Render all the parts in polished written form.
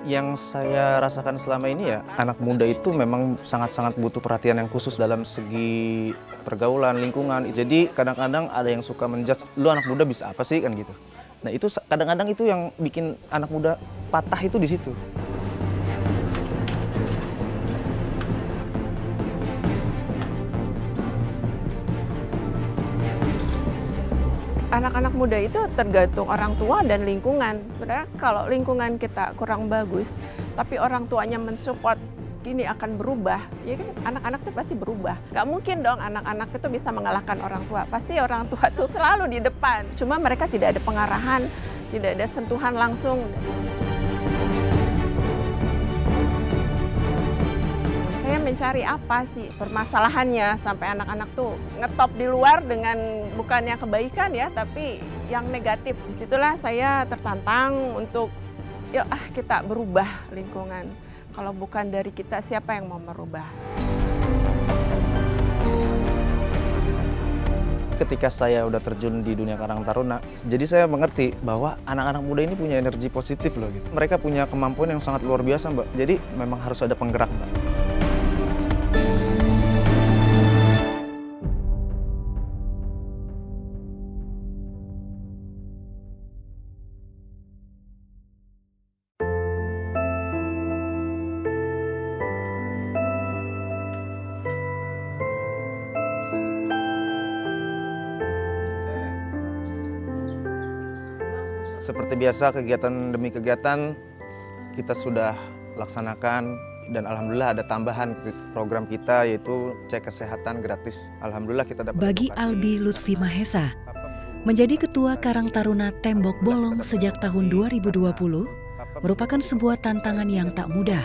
Yang saya rasakan selama ini ya, anak muda itu memang sangat-sangat butuh perhatian yang khusus dalam segi pergaulan, lingkungan. Jadi kadang-kadang ada yang suka menjudge, lu anak muda bisa apa sih kan gitu. Nah itu kadang-kadang itu yang bikin anak muda patah itu di situ. Anak-anak muda itu tergantung orang tua dan lingkungan. Sebenarnya kalau lingkungan kita kurang bagus, tapi orang tuanya mensupport ini akan berubah, ya kan anak-anak itu pasti berubah. Gak mungkin dong anak-anak itu bisa mengalahkan orang tua. Pasti orang tua itu selalu di depan. Cuma mereka tidak ada pengarahan, tidak ada sentuhan langsung. Saya mencari apa sih permasalahannya sampai anak-anak tuh ngetop di luar dengan bukannya kebaikan ya, tapi yang negatif. Disitulah saya tertantang untuk yuk kita berubah lingkungan. Kalau bukan dari kita, siapa yang mau merubah? Ketika saya udah terjun di dunia Karang Taruna, jadi saya mengerti bahwa anak-anak muda ini punya energi positif loh gitu. Mereka punya kemampuan yang sangat luar biasa, Mbak. Jadi memang harus ada penggerak, Mbak. Seperti biasa, kegiatan demi kegiatan kita sudah laksanakan dan alhamdulillah ada tambahan program kita yaitu cek kesehatan gratis. Alhamdulillah kita dapat. Bagi Albi Lutfi Mahesa, menjadi ketua Karang Taruna Tembok Bolong sejak tahun 2020 merupakan sebuah tantangan yang tak mudah.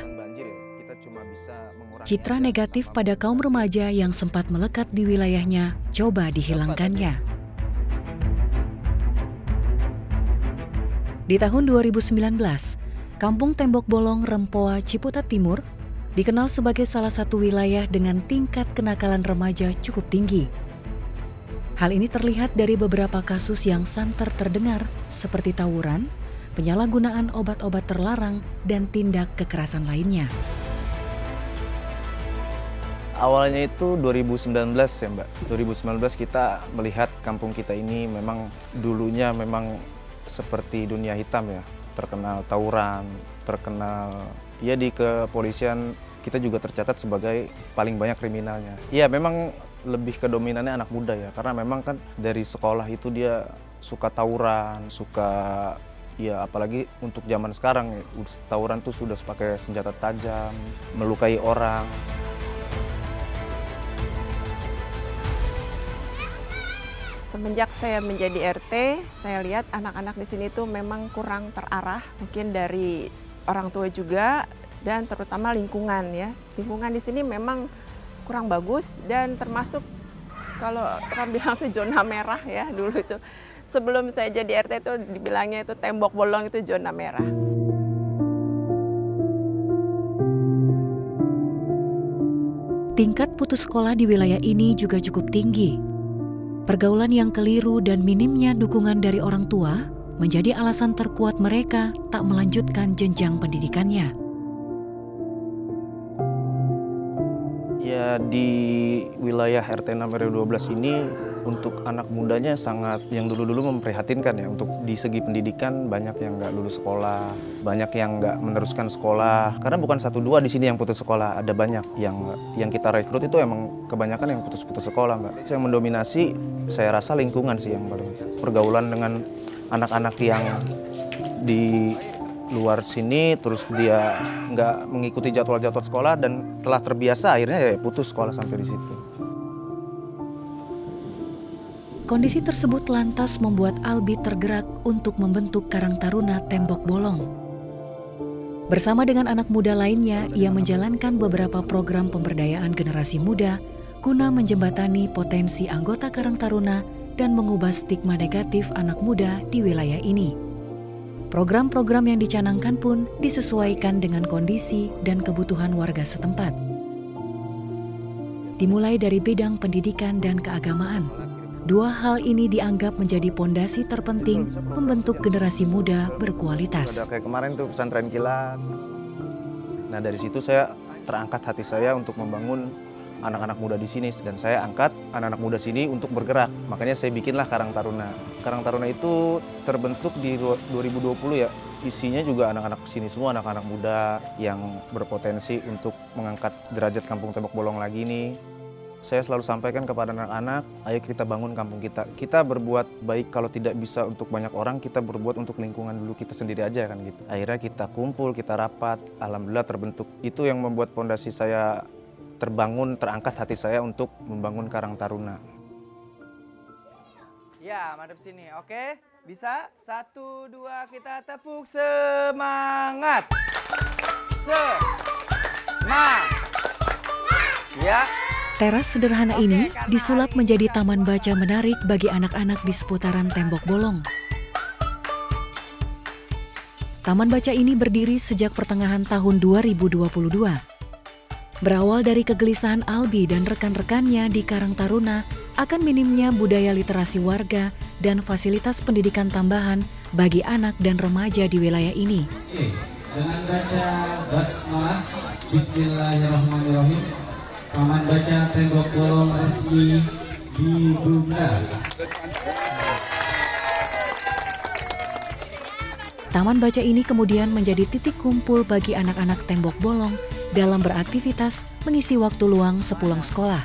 Citra negatif pada kaum remaja yang sempat melekat di wilayahnya coba dihilangkannya. Di tahun 2019, Kampung Tembok Bolong Rempoa Ciputat Timur dikenal sebagai salah satu wilayah dengan tingkat kenakalan remaja cukup tinggi. Hal ini terlihat dari beberapa kasus yang santer terdengar seperti tawuran, penyalahgunaan obat-obat terlarang, dan tindak kekerasan lainnya. Awalnya itu 2019 ya Mbak. 2019 kita melihat kampung kita ini memang dulunya memang seperti dunia hitam ya, terkenal tawuran, terkenal ya di kepolisian kita juga tercatat sebagai paling banyak kriminalnya. Ya memang lebih ke dominannya anak muda ya, karena memang kan dari sekolah itu dia suka tawuran, suka ya apalagi untuk zaman sekarang tawuran tuh sudah pakai senjata tajam, melukai orang. Semenjak saya menjadi RT, saya lihat anak-anak di sini tuh memang kurang terarah, mungkin dari orang tua juga dan terutama lingkungan ya. Lingkungan di sini memang kurang bagus dan termasuk kalau orang bilang itu zona merah ya dulu itu. Sebelum saya jadi RT itu dibilangnya itu Tembok Bolong itu zona merah. Tingkat putus sekolah di wilayah ini juga cukup tinggi. Pergaulan yang keliru dan minimnya dukungan dari orang tua menjadi alasan terkuat mereka tak melanjutkan jenjang pendidikannya. Ya di wilayah RT 6 RW 12 ini untuk anak mudanya sangat yang dulu-dulu memprihatinkan ya. Untuk di segi pendidikan banyak yang nggak lulus sekolah, banyak yang nggak meneruskan sekolah. Karena bukan 1-2 di sini yang putus sekolah, ada banyak yang kita rekrut itu emang kebanyakan yang putus-putus sekolah Mbak. Yang mendominasi saya rasa lingkungan sih yang paling pergaulan dengan anak-anak yang di luar sini terus dia nggak mengikuti jadwal-jadwal sekolah dan telah terbiasa akhirnya ya putus sekolah sampai di situ. Kondisi tersebut lantas membuat Albi tergerak untuk membentuk Karang Taruna Tembok Bolong. Bersama dengan anak muda lainnya, ia menjalankan beberapa program pemberdayaan generasi muda guna menjembatani potensi anggota Karang Taruna dan mengubah stigma negatif anak muda di wilayah ini. Program-program yang dicanangkan pun disesuaikan dengan kondisi dan kebutuhan warga setempat. Dimulai dari bidang pendidikan dan keagamaan, dua hal ini dianggap menjadi pondasi terpenting membentuk generasi muda berkualitas. Ada kayak kemarin tuh pesantren kilat. Nah dari situ saya terangkat hati saya untuk membangun anak-anak muda di sini, dan saya angkat anak-anak muda sini untuk bergerak. Makanya saya bikinlah Karang Taruna. Karang Taruna itu terbentuk di 2020 ya. Isinya juga anak-anak sini semua, anak-anak muda yang berpotensi untuk mengangkat derajat Kampung Tembok Bolong lagi nih. Saya selalu sampaikan kepada anak-anak, ayo kita bangun kampung kita. Kita berbuat baik kalau tidak bisa untuk banyak orang, kita berbuat untuk lingkungan dulu kita sendiri aja kan gitu. Akhirnya kita kumpul, kita rapat, alhamdulillah terbentuk. Itu yang membuat fondasi saya terbangun, terangkat hati saya untuk membangun Karang Taruna. Ya, madep sini. Oke, bisa? 1, 2, kita tepuk semangat. Semangat. Ya. Teras sederhana ini disulap menjadi taman baca menarik bagi anak-anak di seputaran Tembok Bolong. Taman baca ini berdiri sejak pertengahan tahun 2022. Berawal dari kegelisahan Albi dan rekan-rekannya di Karang Taruna akan minimnya budaya literasi warga dan fasilitas pendidikan tambahan bagi anak dan remaja di wilayah ini. Dengan baca basmalah, Bismillahirrahmanirrahim, Taman Baca Tembok Bolong resmi dibuka. Taman baca ini kemudian menjadi titik kumpul bagi anak-anak Tembok Bolong dalam beraktivitas mengisi waktu luang sepulang sekolah.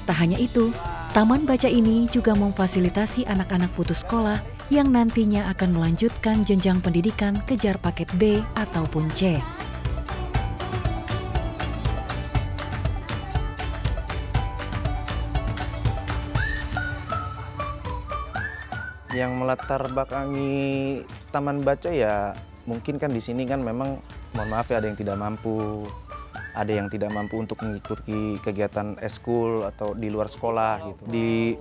Tak hanya itu, taman baca ini juga memfasilitasi anak-anak putus sekolah yang nantinya akan melanjutkan jenjang pendidikan kejar paket B ataupun C. Yang melatar belakangi taman baca ya mungkin kan di sini kan memang mohon maaf ya ada yang tidak mampu, ada yang tidak mampu untuk mengikuti kegiatan eskul atau di luar sekolah gitu.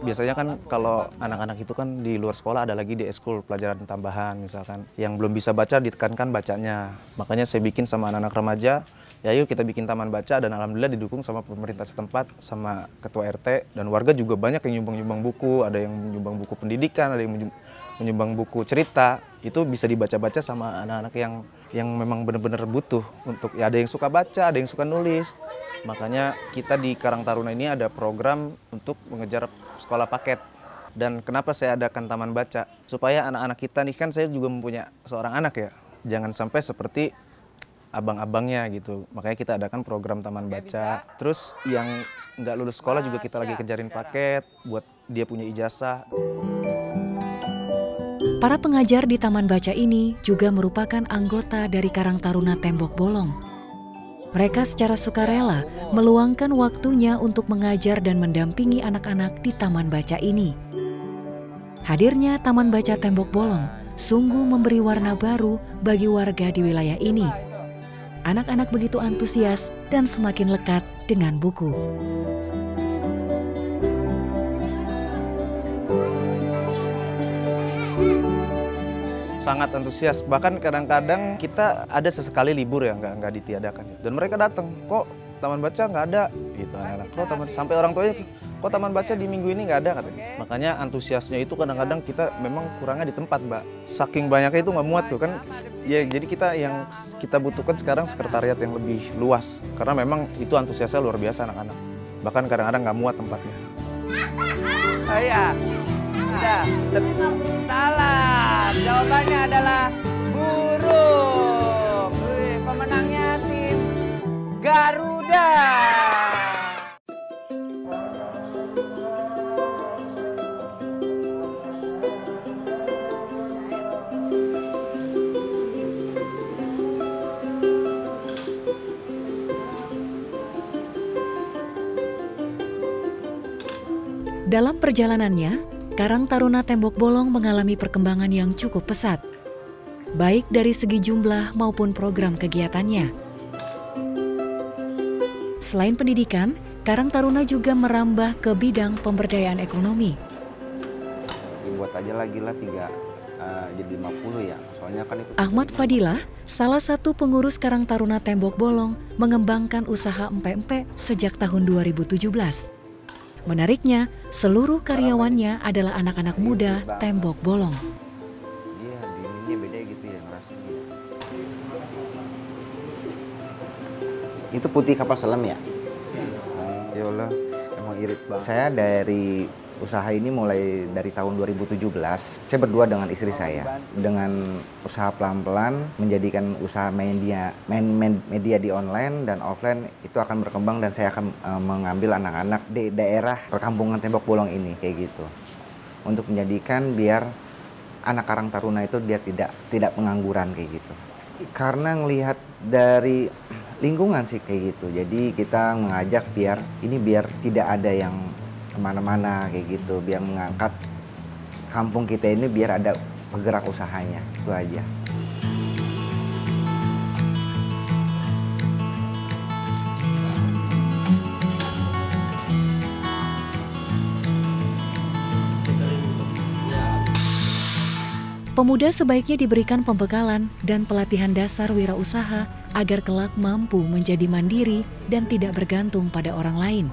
Biasanya kan kalau anak-anak itu kan di luar sekolah ada lagi di eskul pelajaran tambahan misalkan. Yang belum bisa baca ditekankan bacanya. Makanya saya bikin sama anak-anak remaja, ya yuk kita bikin taman baca, dan alhamdulillah didukung sama pemerintah setempat, sama ketua RT, dan warga juga banyak yang nyumbang-nyumbang buku, ada yang menyumbang buku pendidikan, ada yang menyumbang buku cerita. Itu bisa dibaca-baca sama anak-anak yang memang benar-benar butuh untuk, ya ada yang suka baca, ada yang suka nulis. Makanya kita di Karang Taruna ini ada program untuk mengejar sekolah paket. Dan kenapa saya adakan taman baca? Supaya anak-anak kita nih, kan saya juga mempunyai seorang anak ya, jangan sampai seperti abang-abangnya gitu. Makanya kita adakan program taman baca. Terus yang nggak lulus sekolah juga kita lagi kejarin paket buat dia punya ijazah. Para pengajar di taman baca ini juga merupakan anggota dari Karang Taruna Tembok Bolong. Mereka secara sukarela meluangkan waktunya untuk mengajar dan mendampingi anak-anak di taman baca ini. Hadirnya Taman Baca Tembok Bolong sungguh memberi warna baru bagi warga di wilayah ini. Anak-anak begitu antusias dan semakin lekat dengan buku. Sangat antusias, bahkan kadang-kadang kita ada sesekali libur ya nggak ditiadakan. Dan mereka datang, kok taman baca nggak ada? Gitu anak-anak. Kok sampai orang tuanya, kok taman baca di minggu ini nggak ada katanya. Makanya antusiasnya itu kadang-kadang kita memang kurangnya di tempat, Mbak. Saking banyaknya itu nggak muat tuh kan. Ya jadi yang kita butuhkan sekarang sekretariat yang lebih luas. Karena memang itu antusiasnya luar biasa anak-anak. Bahkan kadang-kadang nggak muat tempatnya. Oh iya. Udah. Salah. Jawabannya adalah burung. Pemenangnya tim Garuda. Dalam perjalanannya, Karang Taruna Tembok Bolong mengalami perkembangan yang cukup pesat, baik dari segi jumlah maupun program kegiatannya. Selain pendidikan, Karang Taruna juga merambah ke bidang pemberdayaan ekonomi. Buat aja lagi lah 3 jadi 50 ya, soalnya kan itu. Ahmad Fadilah, salah satu pengurus Karang Taruna Tembok Bolong, mengembangkan usaha empek-empek sejak tahun 2017. Menariknya, seluruh karyawannya adalah anak-anak muda Tembok Bolong. Iya, dinginnya beda gitu ya, ngerasanya. Itu putih kapal selam ya? Ya Allah, emang irit banget. Saya dari usaha ini mulai dari tahun 2017. Saya berdua dengan istri saya. Dengan usaha pelan-pelan menjadikan usaha media di online dan offline itu akan berkembang, dan saya akan mengambil anak-anak di daerah perkampungan Tembok Bolong ini kayak gitu. Untuk menjadikan biar anak Karang Taruna itu dia tidak pengangguran kayak gitu. Karena ngelihat dari lingkungan sih kayak gitu. Jadi kita mengajak biar tidak ada yang kemana-mana kayak gitu, biar mengangkat kampung kita ini biar ada penggerak usahanya, itu aja. Pemuda sebaiknya diberikan pembekalan dan pelatihan dasar wirausaha agar kelak mampu menjadi mandiri dan tidak bergantung pada orang lain.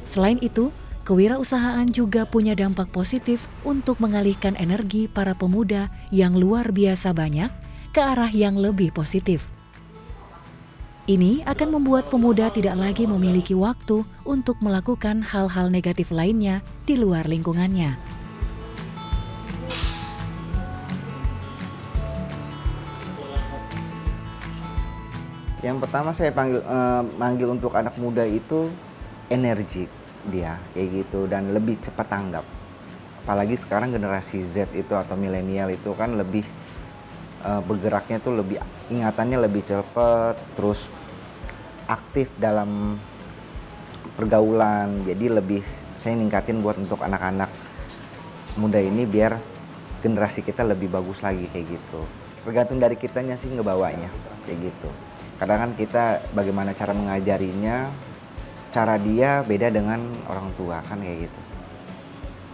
Selain itu, kewirausahaan juga punya dampak positif untuk mengalihkan energi para pemuda yang luar biasa banyak ke arah yang lebih positif. Ini akan membuat pemuda tidak lagi memiliki waktu untuk melakukan hal-hal negatif lainnya di luar lingkungannya. Yang pertama saya manggil untuk anak muda itu energi dia kayak gitu, dan lebih cepat tanggap. Apalagi sekarang generasi Z itu atau milenial itu kan lebih bergeraknya tuh lebih, ingatannya lebih cepat, terus aktif dalam pergaulan. Jadi lebih saya ningkatin buat untuk anak-anak muda ini biar generasi kita lebih bagus lagi kayak gitu. Tergantung dari kitanya sih ngebawanya kayak gitu. Kadang kan kita bagaimana cara mengajarinya, cara dia beda dengan orang tua kan kayak gitu.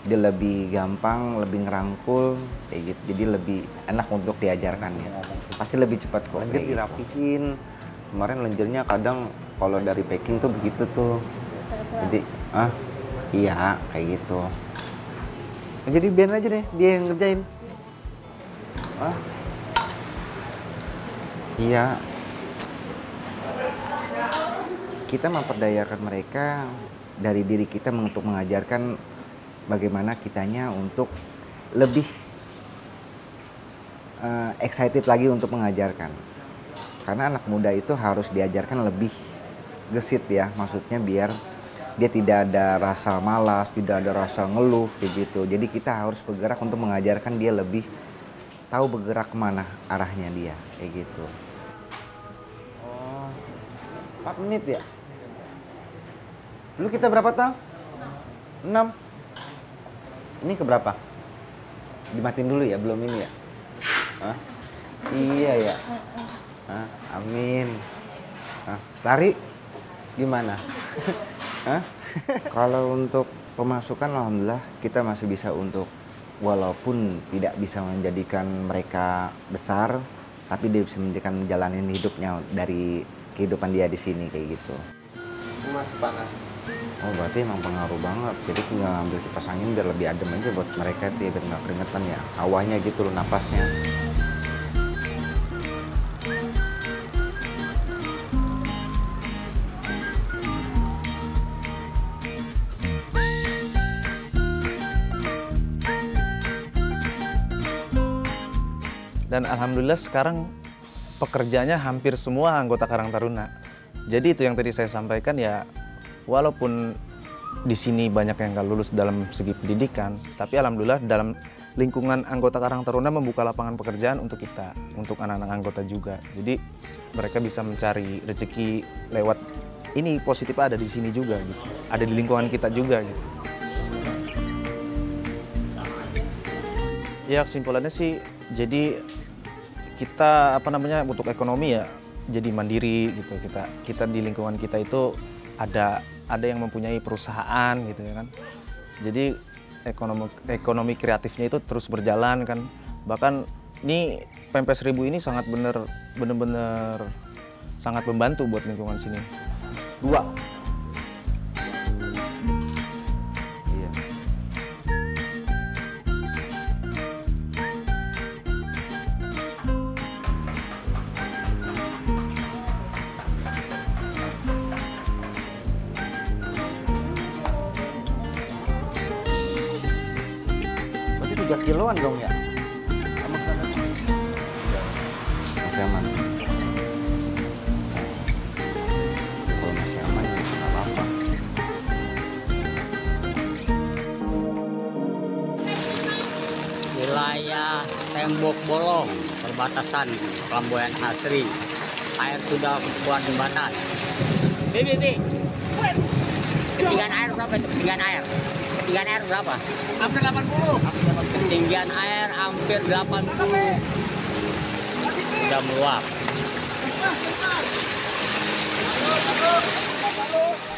Dia lebih gampang, lebih ngerangkul kayak gitu. Jadi lebih enak untuk diajarkannya. Pasti lebih cepat kok. Lenjer dirapihin. Kemarin lenjernya kadang kalau dari packing tuh begitu tuh. Jadi iya kayak gitu. Jadi biar aja deh dia yang ngerjain. Iya. Kita memperdayakan mereka dari diri kita untuk mengajarkan bagaimana kitanya untuk lebih excited lagi untuk mengajarkan. Karena anak muda itu harus diajarkan lebih gesit ya, maksudnya biar dia tidak ada rasa malas, tidak ada rasa ngeluh kayak gitu. Jadi kita harus bergerak untuk mengajarkan dia lebih tahu bergerak kemana arahnya dia kayak gitu. 4 menit ya? Dulu kita berapa tahun? 6. Ini keberapa? Dimatiin dulu ya, belum ini ya? Iya ya? Amin. Lari? Gimana? Kalau untuk pemasukan alhamdulillah kita masih bisa untuk, walaupun tidak bisa menjadikan mereka besar, tapi dia bisa menjadikan jalanin hidupnya dari kehidupan dia di sini kayak gitu. Masih panas. Oh berarti emang pengaruh banget. Jadi tinggal ngambil kipas angin biar lebih adem aja buat mereka tuh ya, biar nggak keringetan ya. Hawanya gitu loh, napasnya. Dan alhamdulillah sekarang pekerjanya hampir semua anggota Karang Taruna. Jadi itu yang tadi saya sampaikan ya, walaupun di sini banyak yang nggak lulus dalam segi pendidikan, tapi alhamdulillah dalam lingkungan anggota Karang Taruna membuka lapangan pekerjaan untuk kita, untuk anak-anak anggota juga. Jadi mereka bisa mencari rezeki lewat ini, positif ada di sini juga gitu. Ada di lingkungan kita juga gitu. Ya kesimpulannya sih, jadi kita untuk ekonomi ya jadi mandiri gitu. Kita di lingkungan kita itu ada yang mempunyai perusahaan gitu ya kan. Jadi ekonomi kreatifnya itu terus berjalan kan. Bahkan ini Pempes 1000 ini sangat bener-bener sangat membantu buat lingkungan sini. 2. 3 kiloan dong ya? Sama sana. Masih aman. Kalau masih aman ya nggak apa-apa. Wilayah Tembok Bolong, perbatasan Pelamboyan Asri. Air sudah kebutuhan jembatan. Bi. Ketinggian air berapa itu? Ketinggian air berapa? Hampir 80. Ketinggian air hampir 80. Sudah meluap.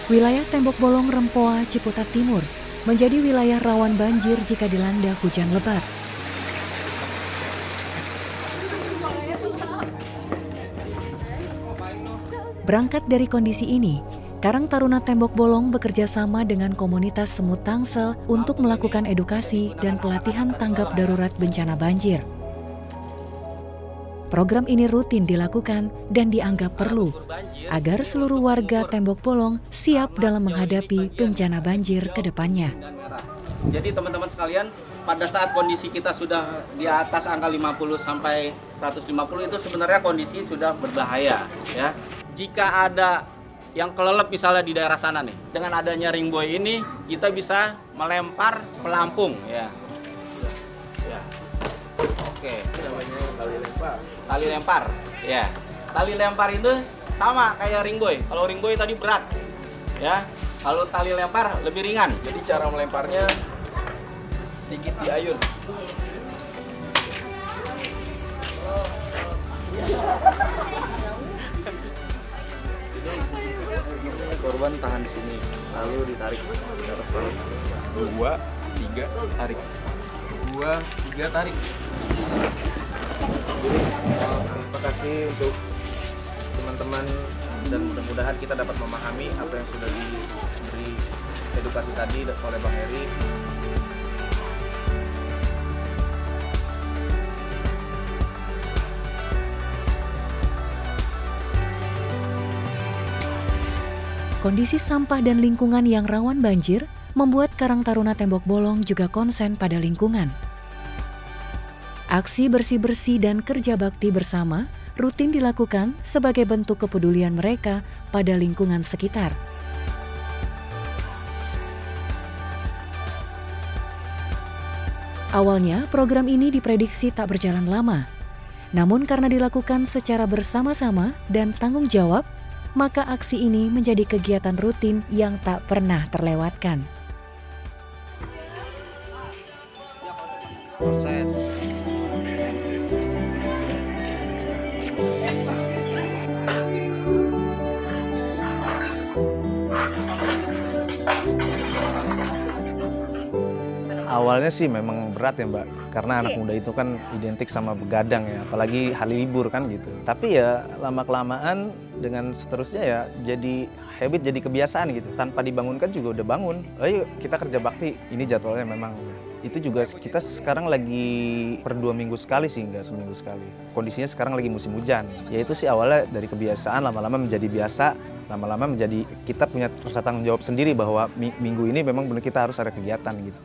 Wilayah Tembok Bolong Rempoa, Ciputat Timur menjadi wilayah rawan banjir jika dilanda hujan lebat. Berangkat dari kondisi ini, Karang Taruna Tembok Bolong bekerja sama dengan komunitas Semut Tangsel untuk melakukan edukasi dan pelatihan tanggap darurat bencana banjir. Program ini rutin dilakukan dan dianggap perlu agar seluruh warga Tembok Bolong siap dalam menghadapi bencana banjir ke depannya. Jadi teman-teman sekalian, pada saat kondisi kita sudah di atas angka 50 sampai 150 itu sebenarnya kondisi sudah berbahaya ya. Jika ada yang kelelep misalnya di daerah sana nih, dengan adanya ring buoy ini kita bisa melempar pelampung ya. Oke, namanya tali lempar. Ya, tali lempar itu sama kayak ring buoy. Kalau ring buoy tadi berat, ya. Kalau tali lempar lebih ringan. Jadi cara melemparnya sedikit diayun. Korban tahan di sini, lalu ditarik ke atas bawah. 2, 3, tarik. 2, 3, tarik. Terima kasih untuk teman-teman dan mudah-mudahan kita dapat memahami apa yang sudah diberi edukasi tadi oleh Bang Heri. Kondisi sampah dan lingkungan yang rawan banjir membuat Karang Taruna Tembok Bolong juga konsen pada lingkungan. Aksi bersih-bersih dan kerja bakti bersama rutin dilakukan sebagai bentuk kepedulian mereka pada lingkungan sekitar. Awalnya program ini diprediksi tak berjalan lama. Namun karena dilakukan secara bersama-sama dan tanggung jawab, maka aksi ini menjadi kegiatan rutin yang tak pernah terlewatkan. Proses. Awalnya sih memang berat ya Mbak, karena anak muda itu kan identik sama begadang ya, apalagi hari libur kan gitu. Tapi ya lama-kelamaan dengan seterusnya ya jadi habit, jadi kebiasaan gitu. Tanpa dibangunkan juga udah bangun, ayo kita kerja bakti, ini jadwalnya memang. Itu juga kita sekarang lagi per 2 minggu sekali sih, nggak seminggu sekali. Kondisinya sekarang lagi musim hujan, ya itu sih awalnya dari kebiasaan lama-lama menjadi biasa. Lama-lama menjadi kita punya rasa tanggung jawab sendiri bahwa minggu ini memang benar kita harus ada kegiatan gitu.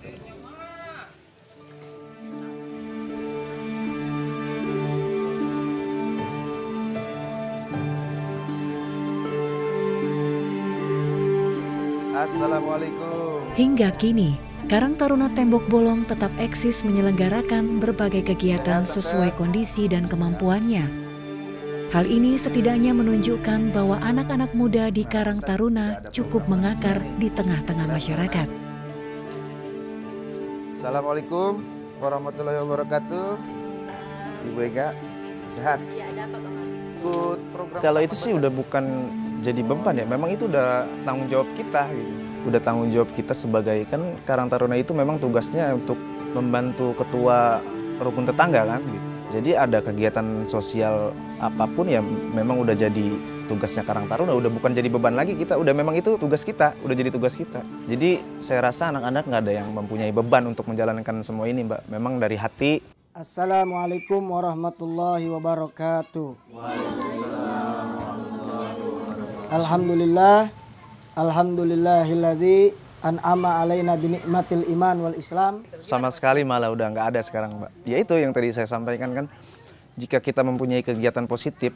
Assalamualaikum. Hingga kini, Karang Taruna Tembok Bolong tetap eksis menyelenggarakan berbagai kegiatan sesuai kondisi dan kemampuannya. Hal ini setidaknya menunjukkan bahwa anak-anak muda di Karang Taruna cukup mengakar di tengah-tengah masyarakat. Assalamualaikum warahmatullahi wabarakatuh. Ibu Ega, sehat? Iya, ada apa Bang? Ikut program. Kalau itu sih udah bukan jadi beban ya, memang itu udah tanggung jawab kita gitu. Udah tanggung jawab kita sebagai, kan Karang Taruna itu memang tugasnya untuk membantu ketua rukun tetangga kan gitu. Jadi ada kegiatan sosial apapun ya memang udah jadi tugasnya Karang Taruna, udah bukan jadi beban lagi kita, udah memang itu tugas kita, udah jadi tugas kita. Jadi saya rasa anak-anak nggak ada yang mempunyai beban untuk menjalankan semua ini Mbak, memang dari hati. Assalamualaikum warahmatullahi wabarakatuh. Alhamdulillah, alhamdulillahilladzi an'ama alaina binikmatil iman wal Islam. Sama sekali malah udah nggak ada sekarang, Mbak. Ya itu yang tadi saya sampaikan kan, jika kita mempunyai kegiatan positif,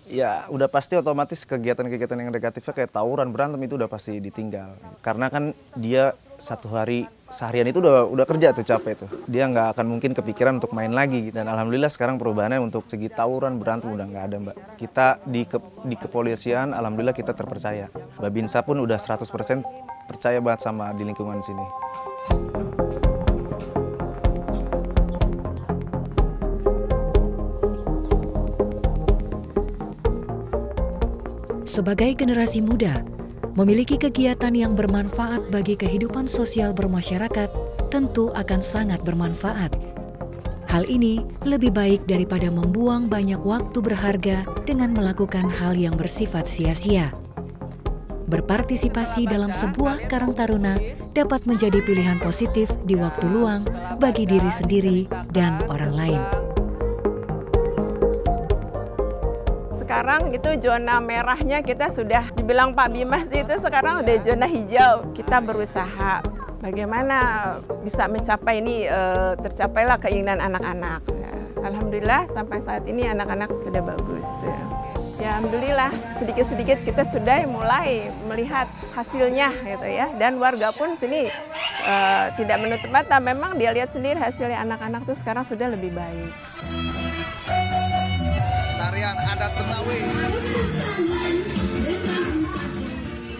ya udah pasti otomatis kegiatan-kegiatan yang negatifnya kayak tawuran, berantem itu udah pasti ditinggal. Karena kan dia satu hari seharian itu udah kerja tuh, capek tuh. Dia nggak akan mungkin kepikiran untuk main lagi. Dan alhamdulillah sekarang perubahannya untuk segi tawuran, berantem udah nggak ada, Mbak. Kita di kepolisian alhamdulillah kita terpercaya. Babinsa pun udah 100% percaya banget sama di lingkungan sini. Sebagai generasi muda, memiliki kegiatan yang bermanfaat bagi kehidupan sosial bermasyarakat tentu akan sangat bermanfaat. Hal ini lebih baik daripada membuang banyak waktu berharga dengan melakukan hal yang bersifat sia-sia. Berpartisipasi dalam sebuah Karang Taruna dapat menjadi pilihan positif di waktu luang bagi diri sendiri dan orang lain. Sekarang itu zona merahnya kita sudah dibilang Pak Bimas itu sekarang udah zona hijau. Kita berusaha bagaimana bisa mencapai ini, tercapailah keinginan anak-anak. Alhamdulillah sampai saat ini anak-anak sudah bagus. Ya alhamdulillah sedikit-sedikit kita sudah mulai melihat hasilnya gitu ya. Dan warga pun sini tidak menutup mata, memang dia lihat sendiri hasilnya anak-anak tuh sekarang sudah lebih baik. Tarian adat Betawi.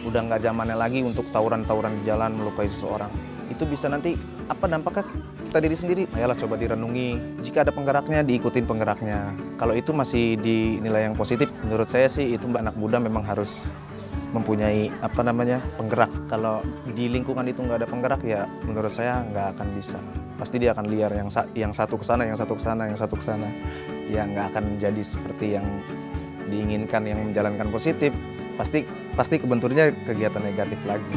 Udah nggak zamannya lagi untuk tawuran-tawuran di jalan melukai seseorang. Itu bisa nanti apa dampaknya kita diri sendiri? Ayolah coba direnungi. Jika ada penggeraknya, diikutin penggeraknya. Kalau itu masih dinilai yang positif, menurut saya sih itu anak muda memang harus mempunyai penggerak. Kalau di lingkungan itu nggak ada penggerak, ya menurut saya nggak akan bisa. Pasti dia akan liar, yang satu ke sana, yang satu ke sana, yang satu ke sana. Ya nggak akan jadi seperti yang diinginkan, yang menjalankan positif. Pasti kebenturnya kegiatan negatif lagi.